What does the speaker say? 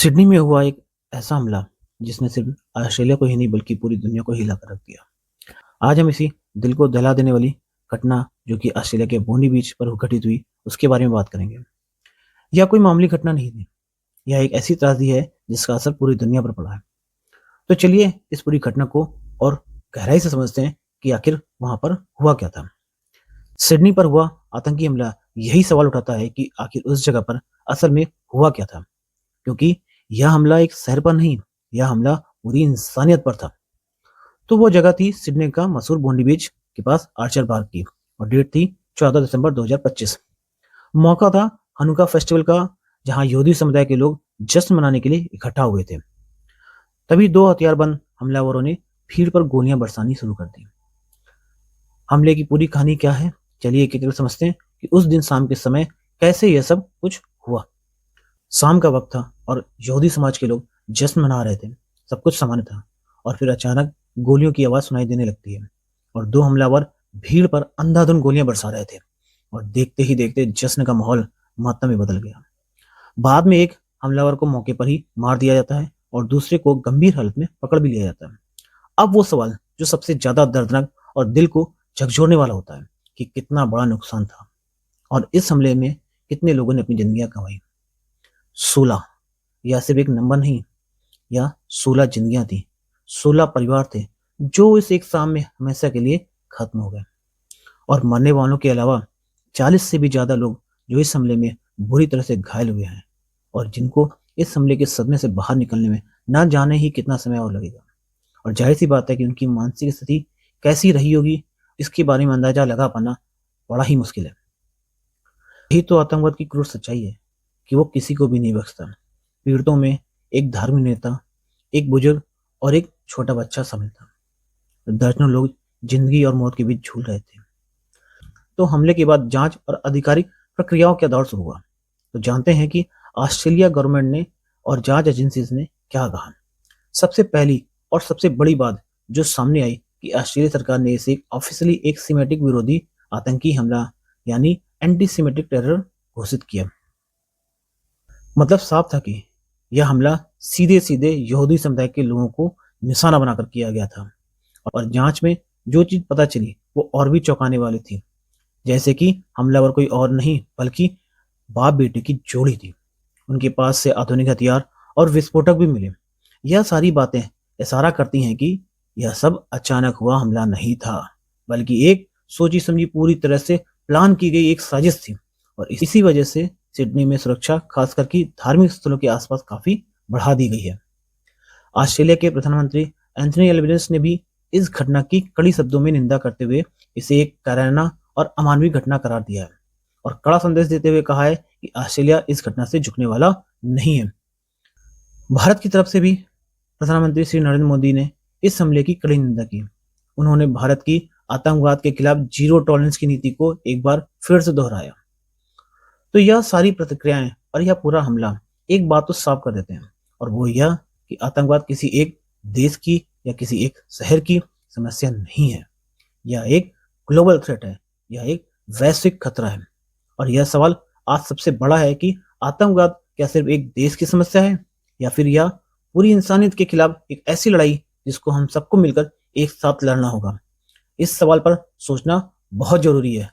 Sydney में हुआ एक ऐसा हमला जिसने सिर्फ ऑस्ट्रेलिया को ही नहीं बल्कि पूरी दुनिया को हिला कर रख दिया। आज हम इसी दिल को दहला देने वाली घटना जो कि ऑस्ट्रेलिया के बोनी बीच पर घटित हुई उसके बारे में बात करेंगे। यह कोई मामूली घटना नहीं थी। यह एक ऐसी त्रासदी है जिसका असर पूरी दुनिया पर पड़ा है। तो चलिए इस पूरी घटना को और गहराई से समझते हैं कि आखिर वहां पर हुआ क्या था। सिडनी पर हुआ आतंकी हमला यही सवाल उठाता है कि आखिर उस जगह पर असल में हुआ क्या था, क्योंकि यह हमला एक शहर पर नहीं, यह हमला पूरी इंसानियत पर था। तो वो जगह थी सिडनी का मशहूर बोंडी बीच के पास आर्चर पार्क की, और डेट थी 14 दिसंबर 2025। मौका था हनुका फेस्टिवल का, जहां यहूदी समुदाय के लोग जश्न मनाने के लिए इकट्ठा हुए थे। तभी दो हथियारबंद हमलावरों ने भीड़ पर गोलियां बरसानी शुरू कर दी। हमले की पूरी कहानी क्या है, चलिए एक एक करके समझते हैं कि उस दिन शाम के समय कैसे यह सब कुछ हुआ। शाम का वक्त था और यहूदी समाज के लोग जश्न मना रहे थे। सब कुछ सामान्य था, और फिर अचानक गोलियों की आवाज सुनाई देने लगती है, और दो हमलावर भीड़ पर अंधाधुंध गोलियां बरसा रहे थे। और देखते ही देखते जश्न का माहौल मातम में बदल गया। बाद में एक हमलावर को मौके पर ही मार दिया जाता है और दूसरे को गंभीर हालत में पकड़ भी लिया जाता है। अब वो सवाल जो सबसे ज्यादा दर्दनाक और दिल को झकझोरने वाला होता है कि कितना बड़ा नुकसान था, और इस हमले में कितने लोगों ने अपनी जिंदगियां गंवाई। 16, यह सिर्फ एक नंबर नहीं, यह 16 जिंदगियां थी। 16 परिवार थे जो इस एक शाम में हमेशा के लिए खत्म हो गए। और मरने वालों के अलावा 40 से भी ज्यादा लोग जो इस हमले में बुरी तरह से घायल हुए हैं, और जिनको इस हमले के सदमे से बाहर निकलने में ना जाने ही कितना समय और लगेगा। और जाहिर सी बात है कि उनकी मानसिक स्थिति कैसी रही होगी, इसके बारे में अंदाजा लगा पाना बड़ा ही मुश्किल है। यही तो आतंकवाद की क्रूर सच्चाई है कि वो किसी को भी नहीं बख्शता। पीड़ितों में एक धार्मिक नेता, एक बुजुर्ग और एक छोटा बच्चा शामिल था। दर्जनों लोग जिंदगी और मौत के बीच झूल रहे थे। तो हमले के बाद जांच और आधिकारिक प्रक्रियाओं का दौर शुरू हुआ। तो जानते हैं कि ऑस्ट्रेलिया गवर्नमेंट ने और जांच एजेंसीज ने क्या कहा। सबसे पहली और सबसे बड़ी बात जो सामने आई कि ऑस्ट्रेलिया सरकार ने इसे ऑफिशियली एक सीमेटिक विरोधी आतंकी हमला यानी एंटी टेरर घोषित किया। मतलब साफ था कि यह हमला सीधे सीधे यहूदी समुदाय के लोगों को निशाना बनाकर किया गया था। और जांच में जो चीज पता चली वो और भी चौंकाने वाली थी। जैसे कि हमलावर कोई और नहीं बल्कि बाप बेटे की जोड़ी थी। उनके पास से आधुनिक हथियार और विस्फोटक भी मिले। यह सारी बातें इशारा करती हैं कि यह सब अचानक हुआ हमला नहीं था, बल्कि एक सोची समझी पूरी तरह से प्लान की गई एक साजिश थी। और इसी वजह से सिडनी में सुरक्षा खास करके धार्मिक स्थलों के आसपास काफी बढ़ा दी गई है। ऑस्ट्रेलिया के प्रधानमंत्री एंथनी एल्बनीज़ ने भी इस घटना की कड़ी शब्दों में निंदा करते हुए इसे एक कायराना और अमानवीय घटना करार दिया है, और कड़ा संदेश देते हुए कहा है कि ऑस्ट्रेलिया इस घटना से झुकने वाला नहीं है। भारत की तरफ से भी प्रधानमंत्री श्री नरेंद्र मोदी ने इस हमले की कड़ी निंदा की। उन्होंने भारत की आतंकवाद के खिलाफ जीरो टॉलरेंस की नीति को एक बार फिर से दोहराया। तो यह सारी प्रतिक्रियाएं और यह पूरा हमला एक बात तो साफ कर देते हैं, और वो यह कि आतंकवाद किसी एक देश की या किसी एक शहर की समस्या नहीं है। यह एक ग्लोबल थ्रेट है, यह एक वैश्विक खतरा है। और यह सवाल आज सबसे बड़ा है कि आतंकवाद क्या सिर्फ एक देश की समस्या है, या फिर यह पूरी इंसानियत के खिलाफ एक ऐसी लड़ाई जिसको हम सबको मिलकर एक साथ लड़ना होगा। इस सवाल पर सोचना बहुत जरूरी है।